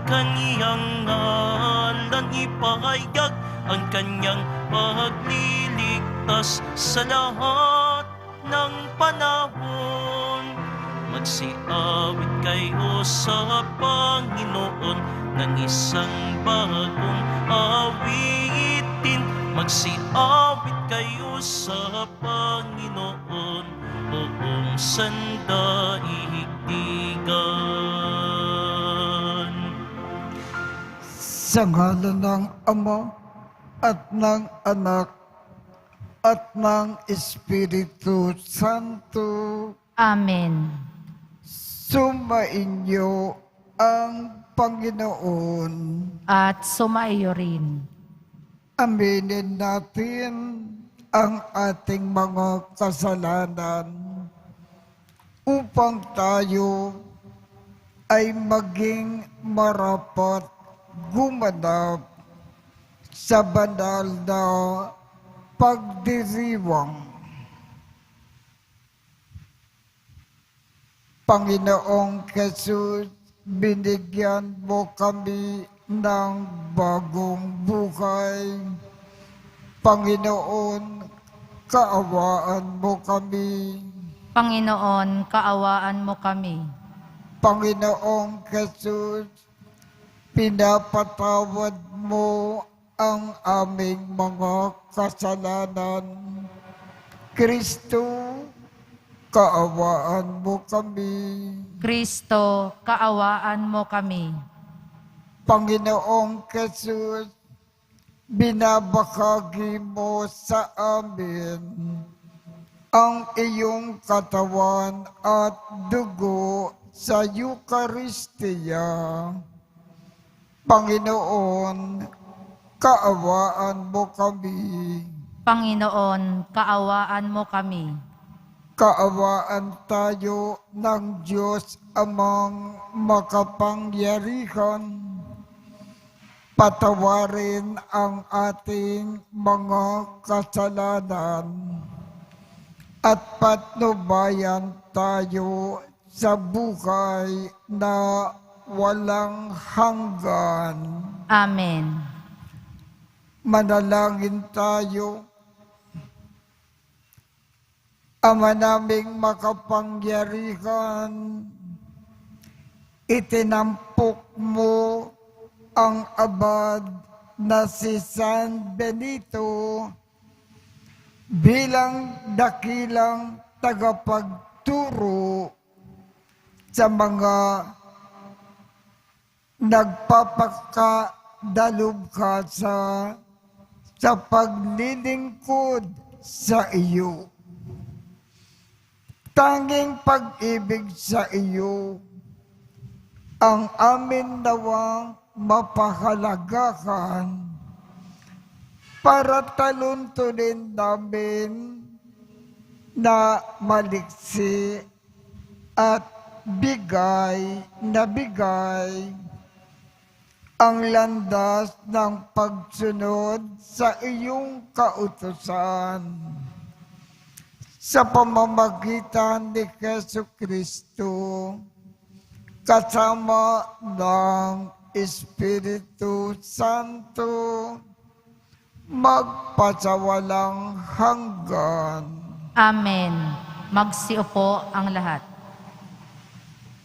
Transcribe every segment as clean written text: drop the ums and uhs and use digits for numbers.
kaniyang ngalan ipahayag ang kanyang pagliligtas sa lahat ng panahon. Magsiawit kayo sa Panginoon ng isang bagong awitin. Magsiawit kayo sa Panginoon, buong sandaigdigan. Sa ngalan ng Ama at ng Anak at ng Espiritu Santo. Amen. Sumainyo ang Panginoon. At sumaiyo rin. Aminin natin ang ating mga kasalanan upang tayo ay maging marapat gumanap sa banal na pagdiriwang. Panginoong Jesus, binigyan mo kami ng bagong buhay. Panginoon, kaawaan mo kami. Panginoon, kaawaan mo kami. Panginoong Jesus, pinapatawad mo ang aming mga kasalanan. Kristo, kaawaan mo kami. Kristo, kaawaan mo kami. Panginoong Jesus, binabahagi mo sa amin ang iyong katawan at dugo sa Eucharistia. Panginoon, kaawaan mo kami. Panginoon, kaawaan mo kami. Kaawaan tayo ng Diyos Amang makapangyarihan. Patawarin ang ating mga kasalanan at patnubayan tayo sa buhay na walang hanggan. Amen. Manalangin tayo. Ama naming makapangyarihan, itinampok mo ang abad na si San Benito bilang dakilang tagapagturo sa mga nagpapakadalubhasa sa paglilingkod sa iyo. Tanging pag-ibig sa iyo ang amin nawang mapahalagahan para taluntunin namin na maliksi at bigay na bigay ang landas ng pagsunod sa iyong kautusan sa pamamagitan ni Jesucristo kasama ng Espiritu Santo, magpasawalang hanggan. Amen. Magsiupo ang lahat.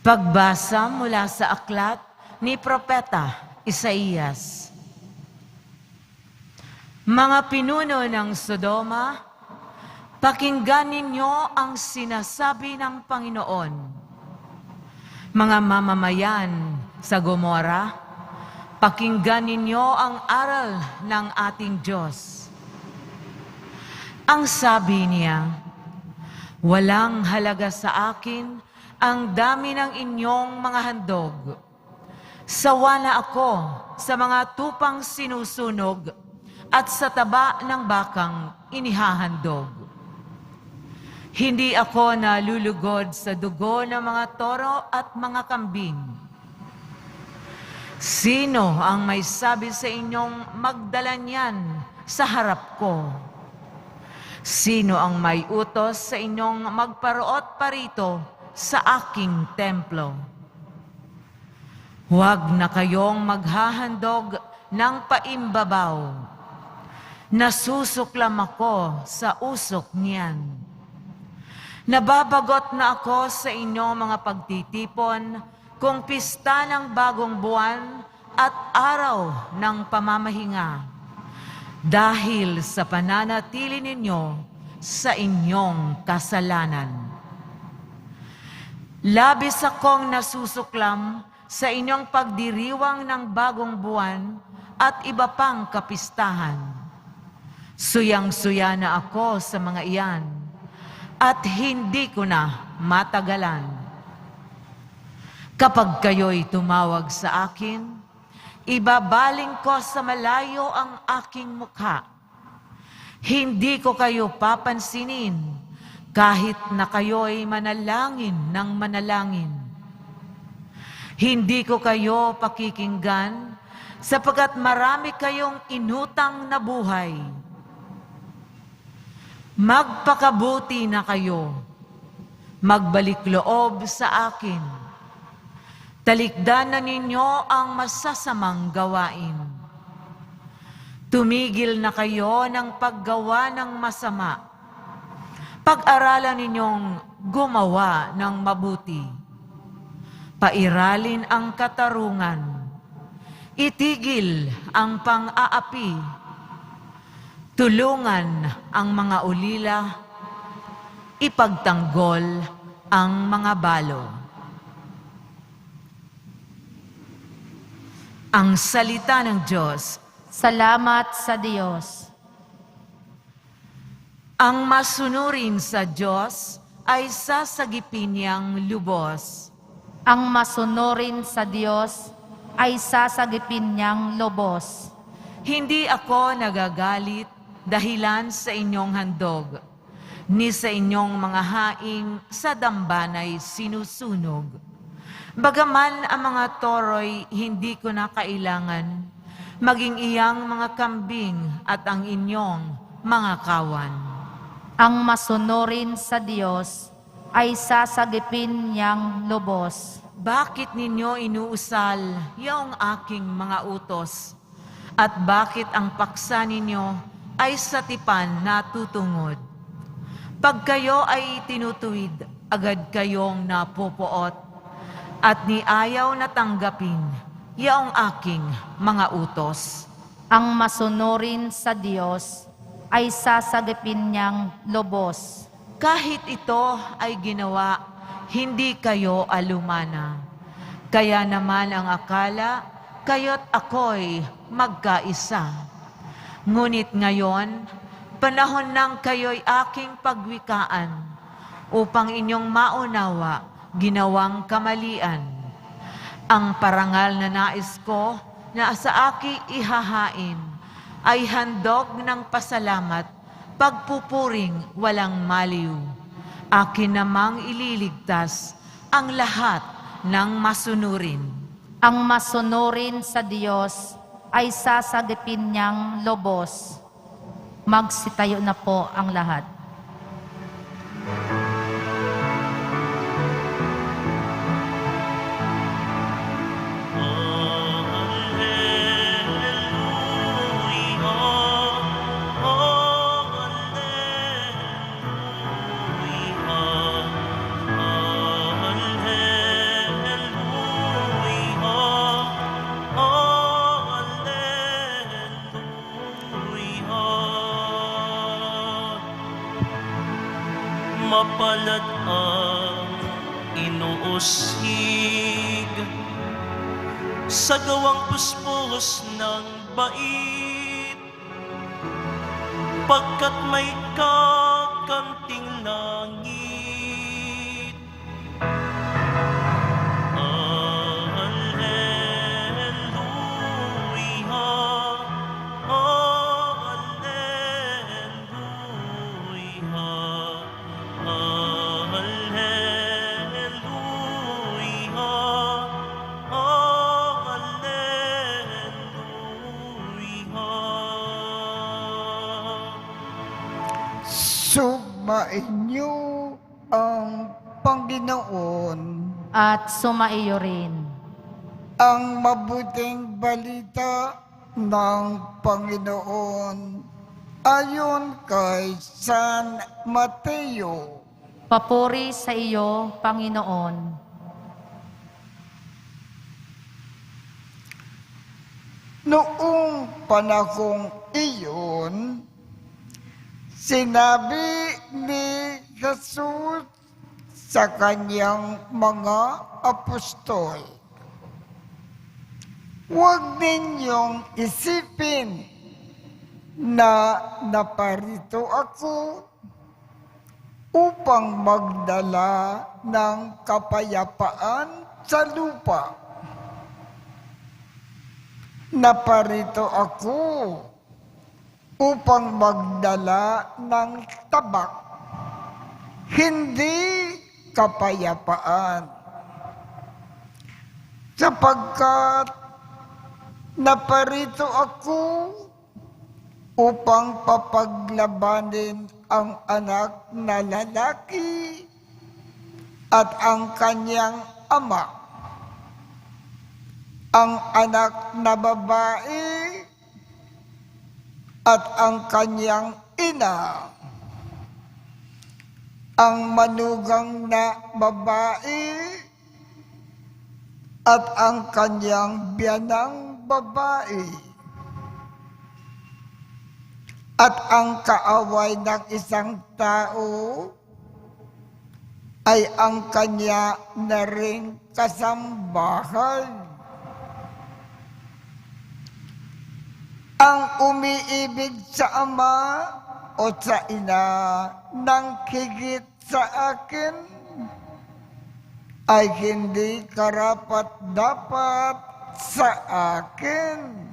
Pagbasa mula sa aklat ni Propeta Isaías. Mga pinuno ng Sodoma, pakinggan ninyo ang sinasabi ng Panginoon. Mga mamamayan sa Gomora, pakinggan ninyo ang aral ng ating Diyos. Ang sabi niya, walang halaga sa akin ang dami ng inyong mga handog. Sawa na ako sa mga tupang sinusunog at sa taba ng bakang inihahandog. Hindi ako nalulugod sa dugo ng mga toro at mga kambing. Sino ang may sabi sa inyong magdala niyan sa harap ko? Sino ang may utos sa inyong magparoot parito sa aking templo? Huwag na kayong maghahandog ng paimbabaw. Nasusuklam ako sa usok niyan. Nababagot na ako sa inyong mga pagtitipon kung pista ng bagong buwan at araw ng pamamahinga. Dahil sa pananatili ninyo sa inyong kasalanan. Labis akong nasusuklam sa inyong pagdiriwang ng bagong buwan at iba pang kapistahan. Suyang-suya na ako sa mga iyan at hindi ko na matagalan. Kapag kayo'y tumawag sa akin, ibabaling ko sa malayo ang aking mukha. Hindi ko kayo papansinin kahit na kayo'y manalangin ng manalangin. Hindi ko kayo pakikinggan sapagkat marami kayong inutang na buhay. Magpakabuti na kayo. Magbalik loob sa akin. Talikdan na ninyo ang masasamang gawain. Tumigil na kayo ng paggawa ng masama. Pag-aralan ninyong gumawa ng mabuti. Pairalin ang katarungan. Itigil ang pang-aapi. Tulungan ang mga ulila. Ipagtanggol ang mga balo. Ang salita ng Diyos. Salamat sa Diyos. Ang masunurin sa Diyos ay sasagipin niyang lubos. Ang masunurin sa Diyos ay sasagipin niyang lubos. Hindi ako nagagalit dahilan sa inyong handog, ni sa inyong mga haing sa dambanay sinusunog. Bagaman ang mga toro'y hindi ko na kailangan, maging iyang mga kambing at ang inyong mga kawan. Ang masunurin sa Diyos ay sasagipin niyang lubos. Bakit ninyo inuusal yung aking mga utos? At bakit ang paksa ninyo ay sa tipan na tutungod? Pag kayo ay tinutuwid, agad kayong napupuot at niayaw na tanggapin yung aking mga utos. Ang masunurin sa Diyos ay sasagipin niyang lubos. Kahit ito ay ginawa, hindi kayo alumana. Kaya naman ang akala, kayo't ako'y magkaisa. Ngunit ngayon, panahon nang kayo'y aking pagwikaan upang inyong maunawa ginawang kamalian. Ang parangal na nais ko na sa aki ihahain ay handog ng pasalamat, pagpupuring walang maliw. Akin namang ililigtas ang lahat ng masunurin. Ang masunurin sa Diyos ay sasagipin niyang lubos. Magsitayo na po ang lahat. Mapalad ang inuusig sa gawang puspos ng bait, pagkat may kakanting langit. Sumainyo ang Panginoon. At sumaiyo rin. ang mabuting balita ng Panginoon ayon kay San Mateo. Papuri sa iyo, Panginoon. Noong panahong iyon, sinabi ni Jesus sa kanyang mga apostol, "Huwag ninyong isipin na naparito ako upang magdala ng kapayapaan sa lupa. Naparito ako upang magdala ng tabak, hindi kapayapaan. Sapagkat naparito ako upang papaglabanin ang anak na lalaki at ang kanyang ama, ang anak na babae at ang kanyang ina, ang manugang na babae at ang kanyang biyanang babae, at ang kaaway ng isang tao ay ang kanya na ring kasambahay. Ang umiibig sa ama o sa ina ng higit sa akin ay hindi karapat-dapat sa akin.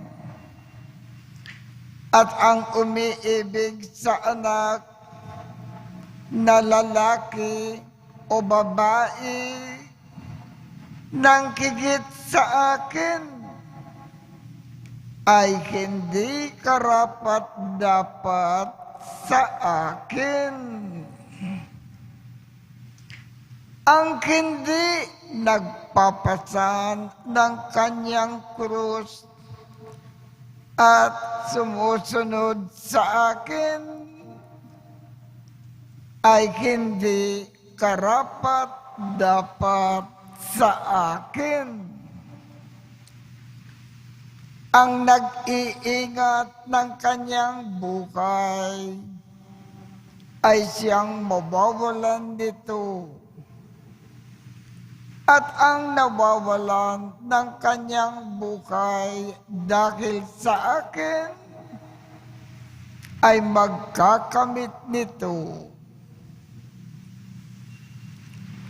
At ang umiibig sa anak na lalaki o babae nang higit sa akin ay hindi karapat-dapat sa akin. Ang hindi nagpapasan ng kanyang krus at sumusunod sa akin ay hindi karapat-dapat sa akin. Ang nag-iingat ng kanyang buhay ay siyang mawawalan nito. At ang nawawalan ng kanyang buhay dahil sa akin ay magkakamit nito.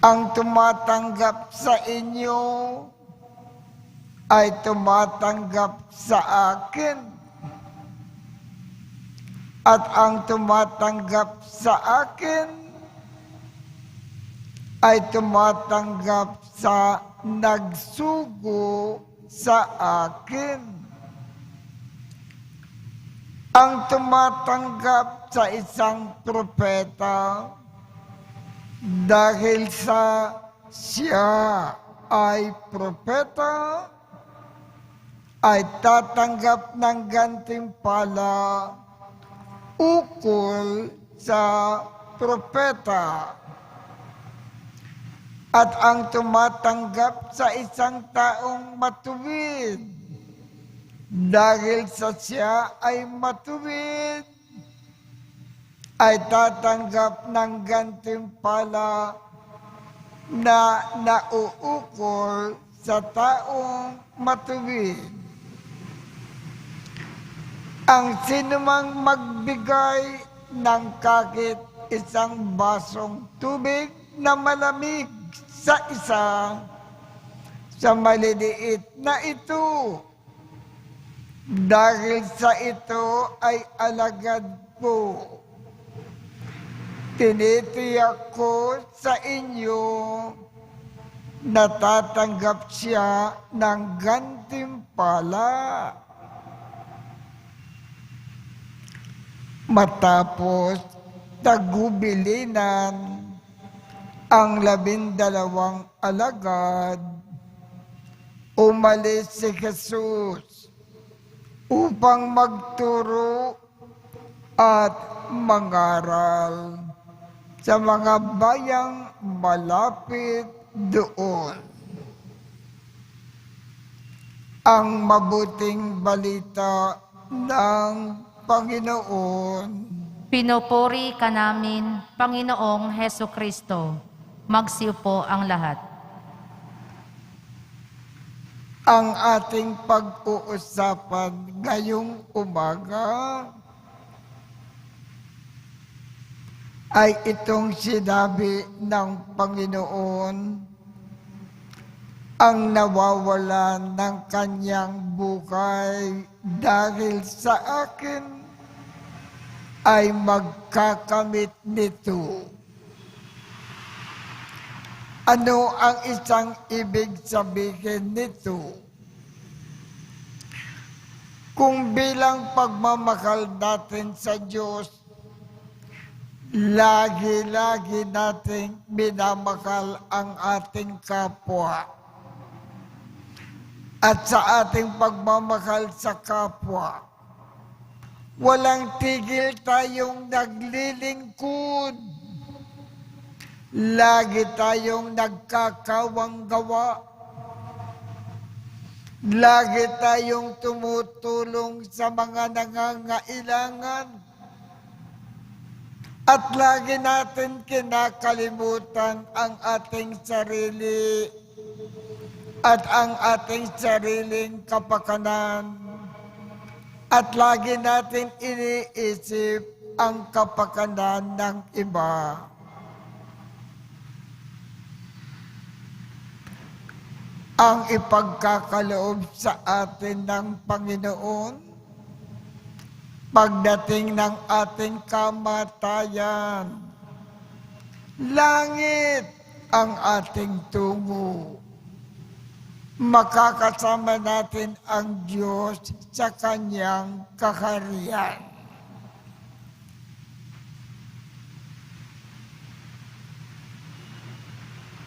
Ang tumatanggap sa inyo ay tumatanggap sa akin. At ang tumatanggap sa akin ay tumatanggap sa nagsugo sa akin. Ang tumatanggap sa isang propeta dahil sa siya ay propeta ay tatanggap ng gantimpala ukol sa propeta. At ang tumatanggap sa isang taong matuwid dahil sa siya ay matuwid ay tatanggap ng gantimpala na nauukol sa taong matuwid. Ang sinumang magbigay ng kahit isang basong tubig na malamig sa isa sa maliliit na ito, dahil sa ito ay alagad ko. Tinitiyak ko sa inyo na tatanggap siya ng gantimpala. Matapos tagubilinan ang 12 alagad, umalis si Jesus upang magturo at mangaral sa mga bayang malapit doon. Ang mabuting balita ng Panginoon. Pinupuri ka namin, Panginoong Heso Kristo. Magsiupo ang lahat. Ang ating pag-uusapan ngayong umaga ay itong sinabi ng Panginoon, ang nawawalan ng kanyang buhay dahil sa akin ay magkakamit nito. Ano ang isang ibig sabihin nito? Kung bilang pagmamahal natin sa Diyos, lagi-lagi nating minamahal ang ating kapwa. At sa ating pagmamahal sa kapwa, walang tigil tayong naglilingkod. Lagi tayong nagkakawang gawa. Lagi tayong tumutulong sa mga nangangailangan. At lagi natin kinakalimutan ang ating sarili at ang ating sariling kapakanan. At lagi natin iniisip ang kapakanan ng iba. Ang ipagkakaloob sa atin ng Panginoon, pagdating ng ating kamatayan, langit ang ating tungo. Makakasama natin ang Diyos sa Kanyang kaharian.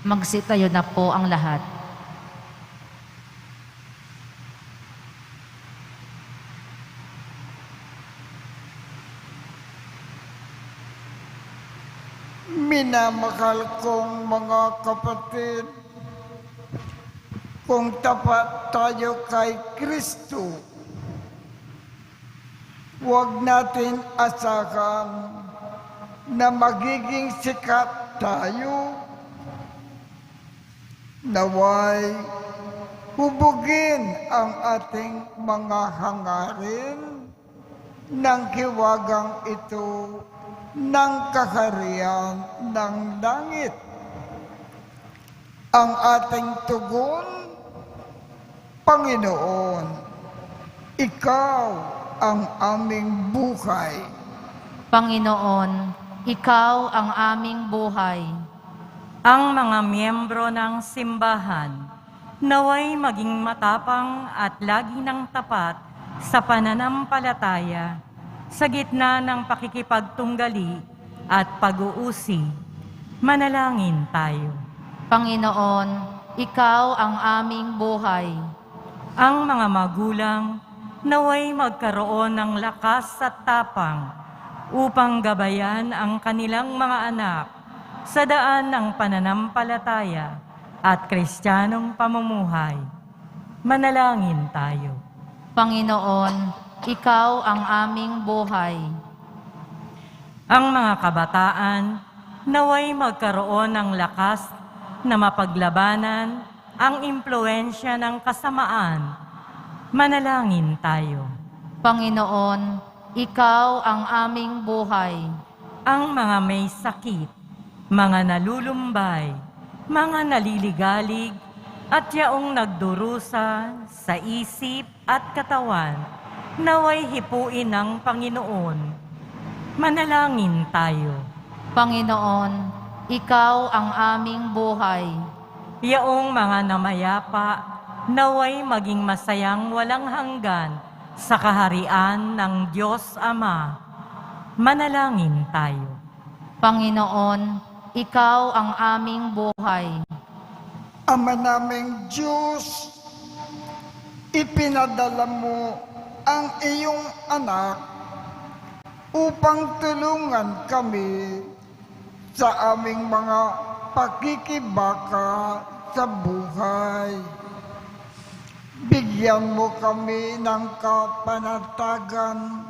Magsitayo na po ang lahat. Minamahal kong mga kapatid, kung tapat tayo kay Kristo, huwag natin asahan na magiging sikat tayo. Naway hubugin ang ating mga hangarin ng hiwagang ito ng kaharian ng langit. Ang ating tugon, Panginoon, Ikaw ang aming buhay. Panginoon, Ikaw ang aming buhay. Ang mga miyembro ng simbahan, naway maging matapang at lagi ng tapat sa pananampalataya, sa gitna ng pakikipagtunggali at pag-uusig. Manalangin tayo. Panginoon, Ikaw ang aming buhay. Ang mga magulang, naway magkaroon ng lakas at tapang upang gabayan ang kanilang mga anak sa daan ng pananampalataya at kristyanong pamumuhay. Manalangin tayo. Panginoon, Ikaw ang aming buhay. Ang mga kabataan, naway magkaroon ng lakas na mapaglabanan ang impluensya ng kasamaan. Manalangin tayo. Panginoon, Ikaw ang aming buhay. Ang mga may sakit, mga nalulumbay, mga naliligalig, at yaong nagdurusa sa isip at katawan, naway hipuin ng Panginoon. Manalangin tayo. Panginoon, Ikaw ang aming buhay. Yaong mga namayapa, naway maging masayang walang hanggan sa kaharian ng Diyos Ama. Manalangin tayo. Panginoon, Ikaw ang aming buhay. Ama naming Diyos, ipinadala mo ang iyong anak upang tulungan kami sa aming mga pakikibaka sa buhay. Bigyan mo kami ng kapanatagan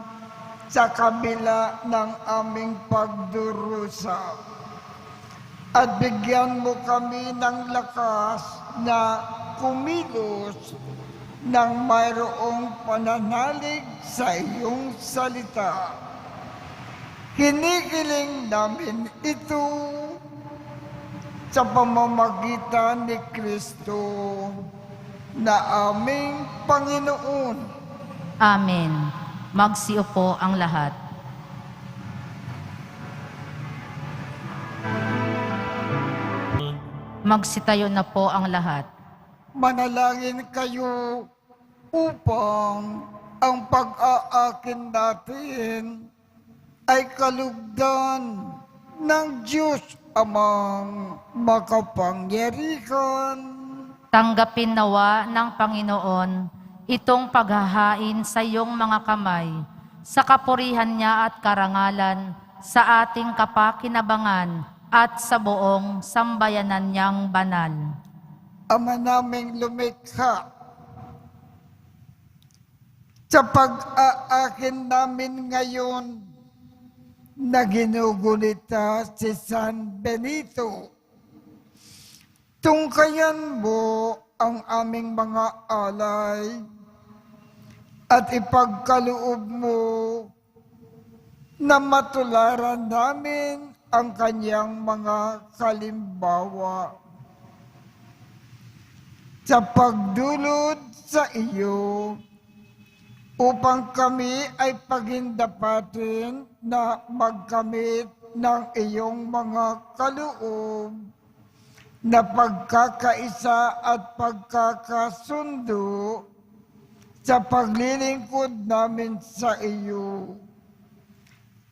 sa kabila ng aming pagdurusa. At bigyan mo kami ng lakas na kumilos ng mayroong pananalig sa iyong salita. Hinihiling namin ito sa pamamagitan ni Kristo na aming Panginoon. Amen. Magsiupo ang lahat. Magsitayo na po ang lahat. Manalangin kayo upang ang pag-aakin natin ay kalugdan ng Diyos Amang makapangyarihan. Tanggapin nawa ng Panginoon itong paghahain sa iyong mga kamay, sa kapurihan niya at karangalan, sa ating kapakinabangan at sa buong sambayanan niyang banal. Ama naming lumikha, sa pag-aakin namin ngayon na ginugulita si San Benito, tungkayan mo ang aming mga alay at ipagkaloob mo na matularan namin ang kanyang mga kalimbawa. Sa pagdulod sa iyo, upang kami ay pagindapatin na magkamit ng iyong mga kaloob na pagkakaisa at pagkakasundo sa paglilingkod namin sa iyo.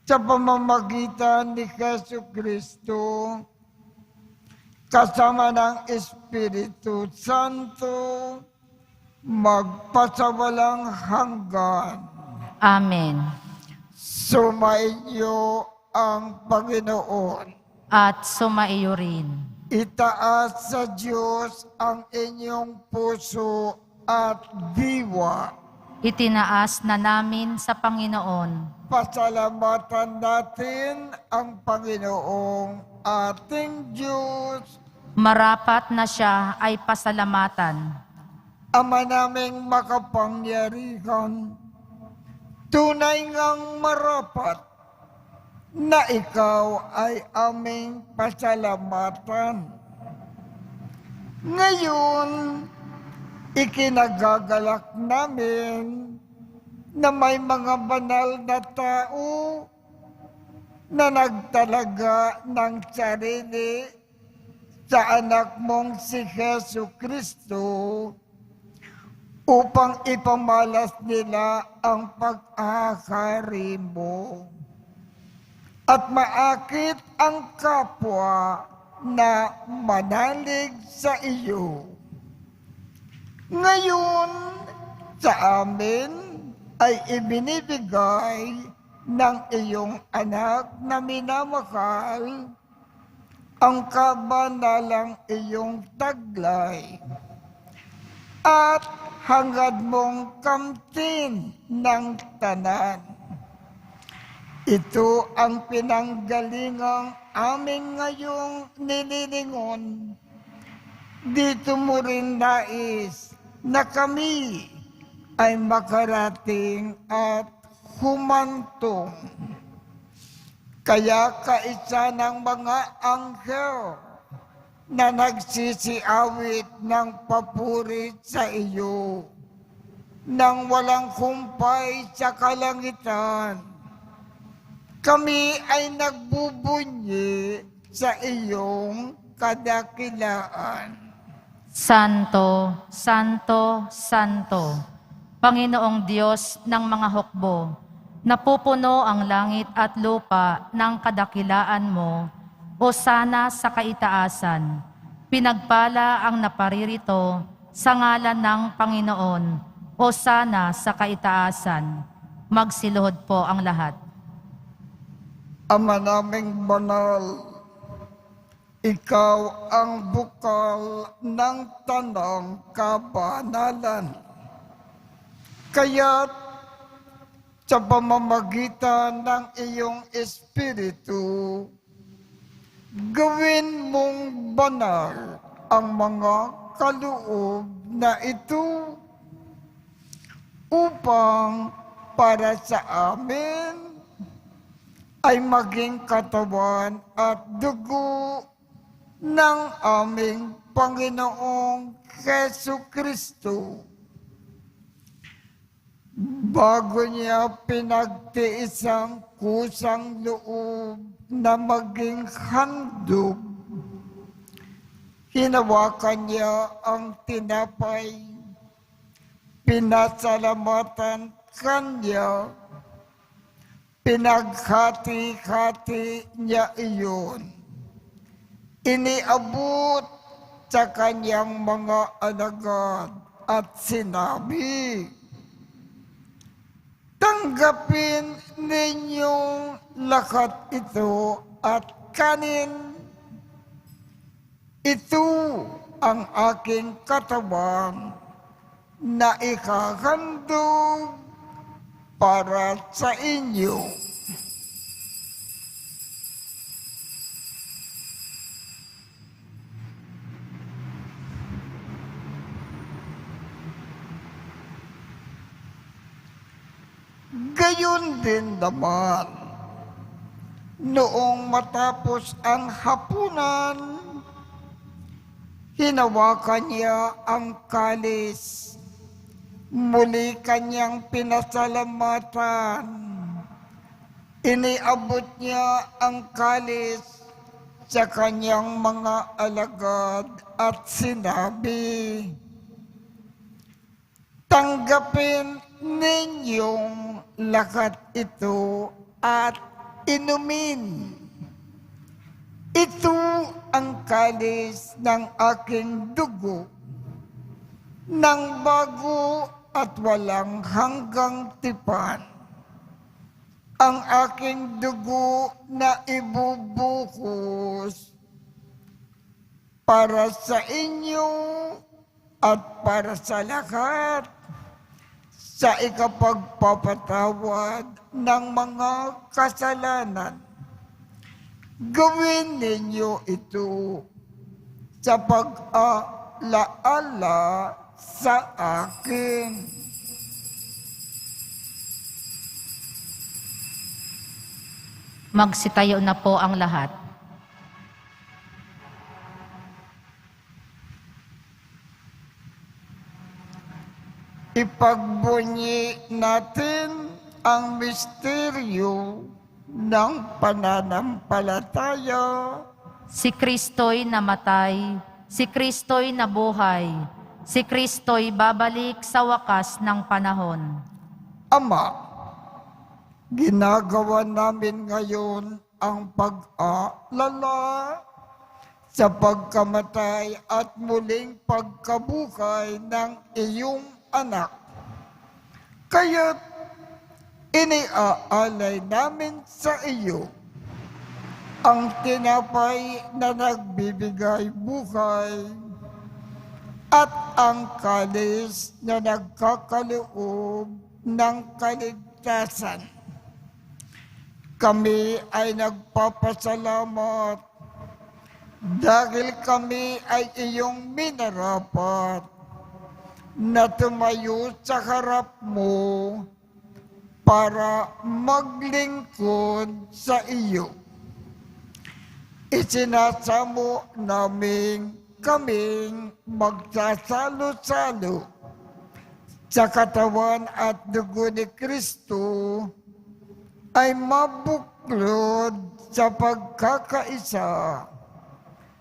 Sa pamamagitan ni Jesucristo, kasama ng Espiritu Santo, magpasawalang hanggan. Amen. Sumainyo ang Panginoon. At sumaiyo rin. Itaas sa Diyos ang inyong puso at diwa. Itinaas na namin sa Panginoon. Pasalamatan natin ang Panginoong ating Diyos. Marapat na siya ay pasalamatan. Ama naming makapangyarihan, tunay ngang marapat na ikaw ay aming pasalamatan. Ngayon, ikinagagalak namin na may mga banal na tao na nagtalaga ng sarili sa anak mong si Jesucristo upang ipamalas nila ang pag-ahari mo at maakit ang kapwa na manalig sa iyo. Ngayon, sa amin ay ibinibigay ng iyong anak na minamahal ang kabanalang iyong taglay at hangad mong kamtin ng tanan. Ito ang pinanggalingang aming ngayong nililingon. Dito mo rin nais na kami ay makarating at humantong. Kaya kaisa ng mga anghel na nagsisiawit ng papuri sa iyo, nang walang kumpay sa kalangitan. Kami ay nagbubunyi sa iyong kadakilaan. Santo, Santo, Santo, Panginoong Diyos ng mga hukbo, napupuno ang langit at lupa ng kadakilaan mo, o sana sa kaitaasan. Pinagpala ang naparirito sa ngalan ng Panginoon. o sana sa kaitaasan. Magsiluhod po ang lahat. Ama naming banal, ikaw ang bukal ng tanang kabanalan. Kaya't sa pamamagitan ng iyong Espiritu, gawin mong banal ang mga kaloob na ito upang para sa amin ay maging katawan at dugo ng aming Panginoong Jesucristo. Bago niya pinagtiis ang kusang loob na maging handog, hinawakan niya ang tinapay, pinasalamatan kanya, pinaghati-hati niya iyon. Iniabot sa kanyang mga alagad at sinabi, tanggapin ninyong lahat ito at kanin. Ito ang aking katawan na ikahandog para sa inyo. Gayon din naman, noong matapos ang hapunan, hinawakan niya ang kalis, muli kanyang pinasalamatan. Iniabot niya ang kalis sa kanyang mga alagad at sinabi, tanggapin ninyong lahat ito at inumin. Ito ang kalis ng aking dugo, ng bago at walang hanggang tipan. Ang aking dugo na ibubuhos para sa inyo at para sa lahat sa ikapagpapatawad ng mga kasalanan. Gawin ninyo ito sa pag-alaala sa akin. Magsitayo na po ang lahat. Ipagbunyi natin ang misteryo ng pananampalataya. Si Kristo'y namatay, si Kristo'y nabuhay, si Kristo'y babalik sa wakas ng panahon. Ama, ginagawa namin ngayon ang pag-aalala sa pagkamatay at muling pagkabuhay ng iyong anak. Kaya't iniaalay namin sa iyo ang tinapay na nagbibigay buhay at ang kalis na nagkakaloob ng kaligtasan. Kami ay nagpapasalamat dahil kami ay iyong minarapat na tumayo sa harap mo para maglingkod sa iyo. Isinasamo namin kaming magsasalo-salo sa katawan at dugo ni Kristo ay mabuklod sa pagkakaisa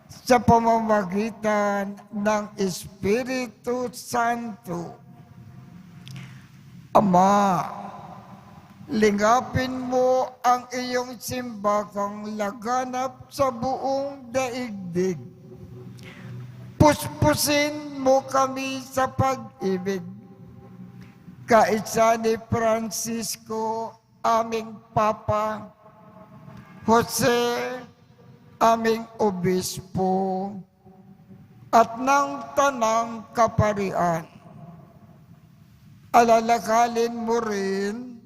sa pamamagitan ng Espiritu Santo. Ama, lingapin mo ang iyong simbakang laganap sa buong daigdig. Puspusin mo kami sa pag-ibig. kaisa ni Francisco, aming Papa, Jose, aming Obispo, at ng Tanang Kaparian. Alalakalin mo rin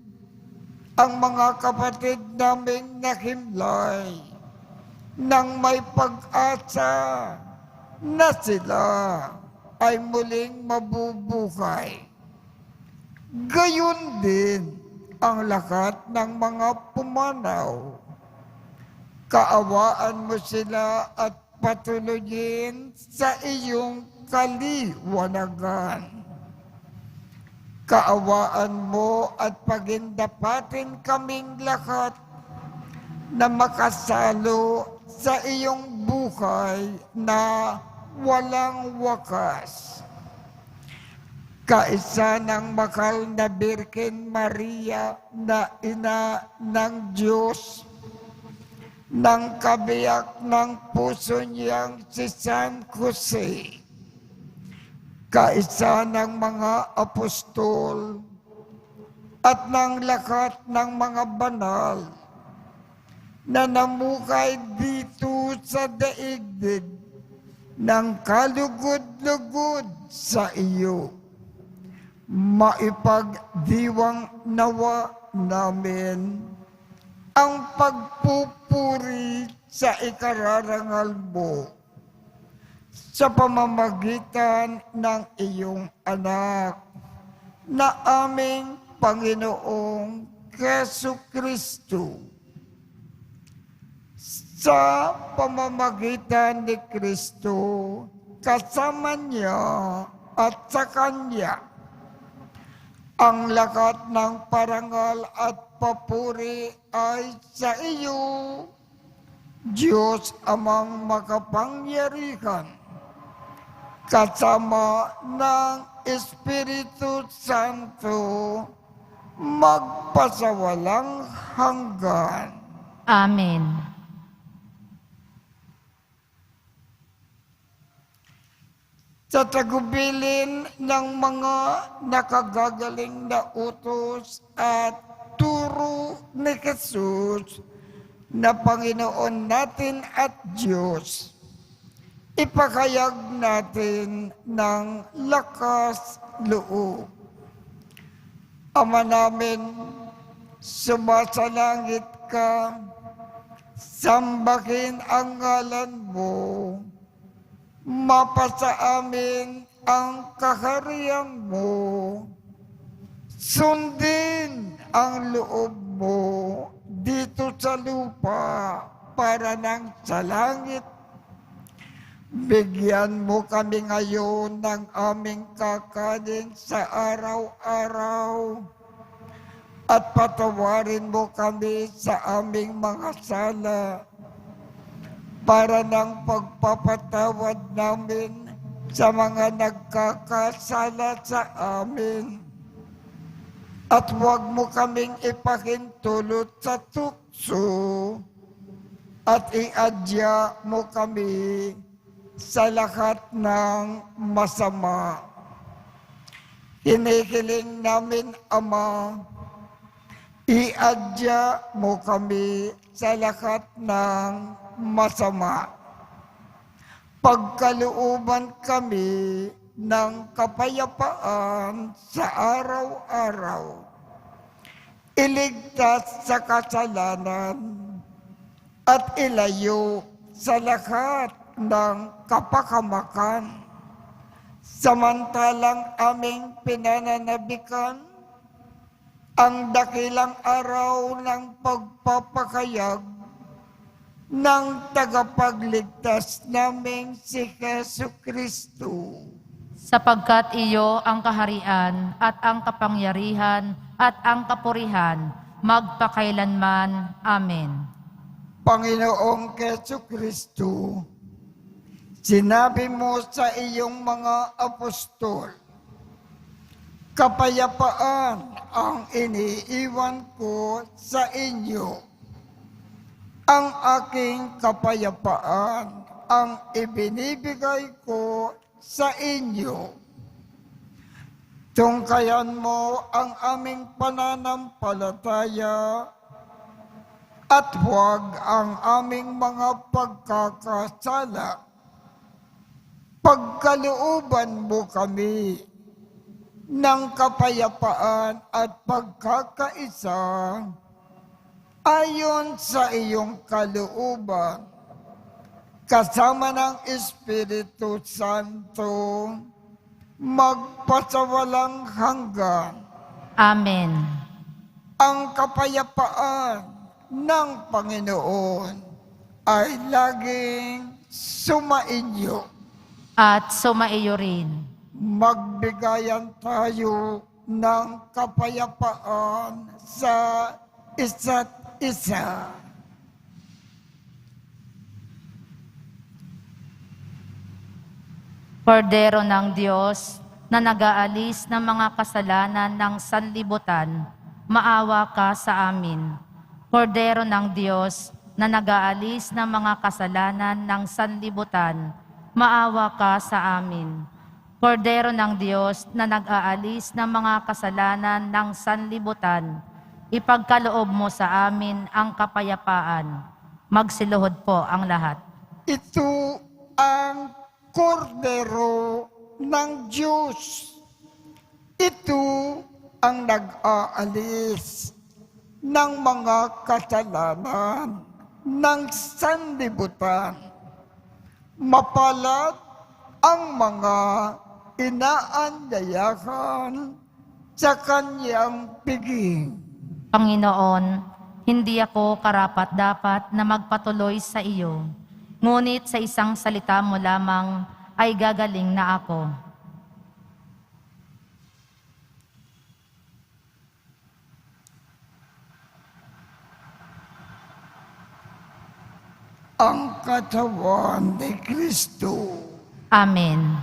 ang mga kapatid naming nakimlay nang may pag-asa na sila ay muling mabubuhay. Gayon din ang lahat ng mga pumanaw. Kaawaan mo sila at patuloyin sa iyong kaliwanagan. Kaawaan mo at pagindapatin kaming lahat na makasalo sa iyong buhay na walang wakas. Kaisa ng mahal na Birhen Maria na ina ng Diyos, ng kabiyak ng puso niyang si San Jose, kaisa ng mga apostol at ng lahat ng mga banal na namukay dito sa daigdig ng kalugod-lugod sa iyo. Maipagdiwang nawa namin ang pagpupuri sa ikararangal mo sa pamamagitan ng iyong anak na aming Panginoong Jesucristo. Sa pamamagitan ni Kristo, kasama niya at sa Kanya, ang lahat ng parangal at papuri ay sa iyo, Diyos amang makapangyarihan, kasama ng Espiritu Santo, magpasawalang hanggan. Amen. Sa tagubilin ng mga nakagagaling na utos at turo ni Jesus na Panginoon natin at Diyos, ipakayag natin ng lakas loob. Ama namin, sumasalangit ka, sambahin ang ngalan mo, mapasa amin ang kaharian mo, sundin ang loob mo dito sa lupa para nang sa langit. Bigyan mo kami ngayon ng aming kakanin sa araw-araw at patawarin mo kami sa aming mga sala para ng pagpapatawad namin sa mga nagkakasala sa amin. At huwag mo kaming ipahintulot sa tukso at iadya mo kami sa lahat ng masama. Hinihiling namin, Ama, iadya mo kami sa lahat ng masama. Pagkalooban kami ng kapayapaan sa araw-araw. Iligtas sa kasalanan at ilayo sa lahat ng kapakamakan. Samantalang aming pinananabikan ang dakilang araw ng pagpapakayag ng tagapagligtas naming si Jesucristo. Sapagkat iyo ang kaharian at ang kapangyarihan at ang kapurihan magpakailanman. Amen. Panginoong Jesucristo, sinabi mo sa iyong mga apostol, kapayapaan ang iniiwan ko sa inyo. Ang aking kapayapaan ang ibinibigay ko sa inyo. Tungkayan mo ang aming pananampalataya at huwag ang aming mga pagkakasala. Pagkalooban mo kami ng kapayapaan at pagkakaisa ayon sa iyong kalooban, kasama ng Espiritu Santo, magpasawalang hanggan. Amen. Ang kapayapaan ng Panginoon ay laging sumainyo. At sumaiyo rin. Magbigayan tayo ng kapayapaan sa isa't isa. Kordero ng Diyos na nag-aalis ng mga kasalanan ng sanlibutan, maawa ka sa amin. Kordero ng Diyos na nag-aalis ng mga kasalanan ng sanlibutan, maawa ka sa amin. Kordero ng Diyos na nag-aalis ng mga kasalanan ng sanlibutan, ipagkaloob mo sa amin ang kapayapaan. Magsiluhod po ang lahat. Ito ang Kordero ng Diyos. Ito ang nag-aalis ng mga kasalanan ng sanlibutan. Mapalad ang mga inaanyayahan sa kanyang piging. Panginoon, hindi ako karapat-dapat na magpatuloy sa iyo, ngunit sa isang salita mo lamang ay gagaling na ako. Ang katawan ni Kristo. Amen.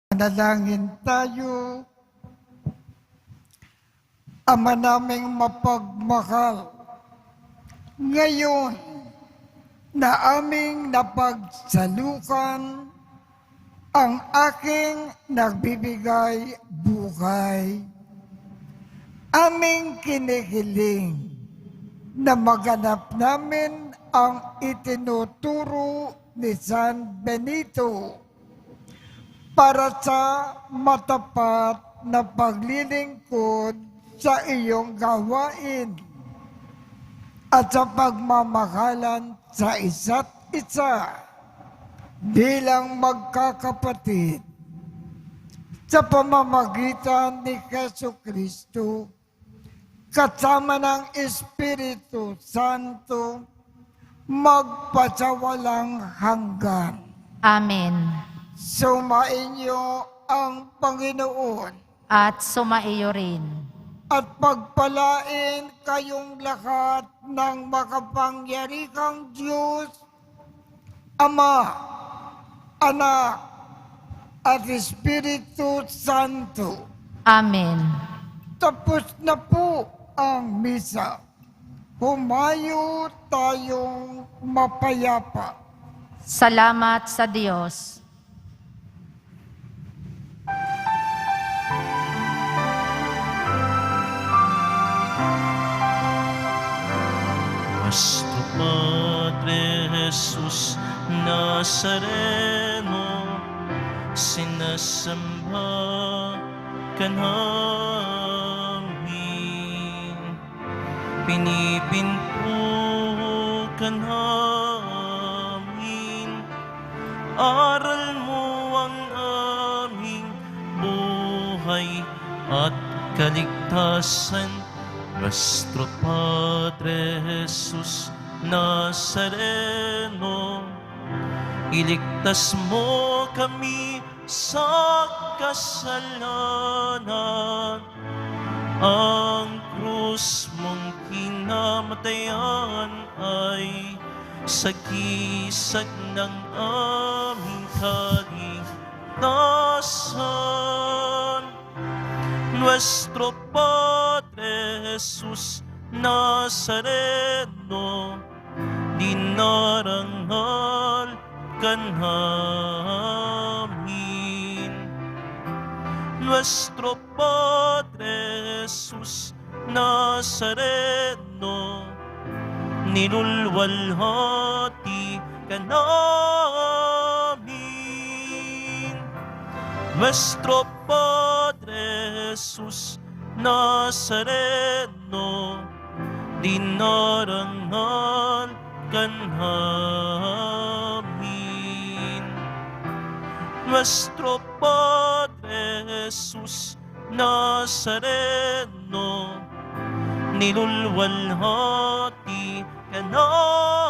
Manalangin tayo. Ama naming mapagmahal, ngayon na aming napagsalukan ang aking nagbibigay buhay, aming kinikiling na maganap namin ang itinuturo ni San Benito para sa matapat na paglilingkod sa iyong gawain at sa pagmamahalan sa isa't isa bilang magkakapatid sa pamamagitan ni Jesucristo kasama ng Espiritu Santo magpasawalang hanggan. Amen. Sumainyo ang Panginoon At sumaiyo rin. at pagpalain kayong lahat ng makapangyarihang Diyos, Ama, Anak, at Espiritu Santo. Amen. Tapos na po ang misa. Humayo tayong mapayapa. Salamat sa Diyos. Nuestro Padre Jesús Nazareno, sinasamba ka namin. pinipinto ka namin. Aral mo ang aming buhay at kaligtasan. Nuestro Padre Jesus Nazareno, iligtas mo kami sa kasalanan. Ang krus mong kinamatayan ay sagisag ng aming kaligtasan. Nuestro Padre Jesus Nazareno, dinarangal ka namin. Nuestro Padre Jesus Nazareno, nilulwalhati ka namin. Nuestro Padre Jesus Nazareno, dinarangal ka namin. Nuestro Padre Jesus Nazareno, nilulwalhati ka namin.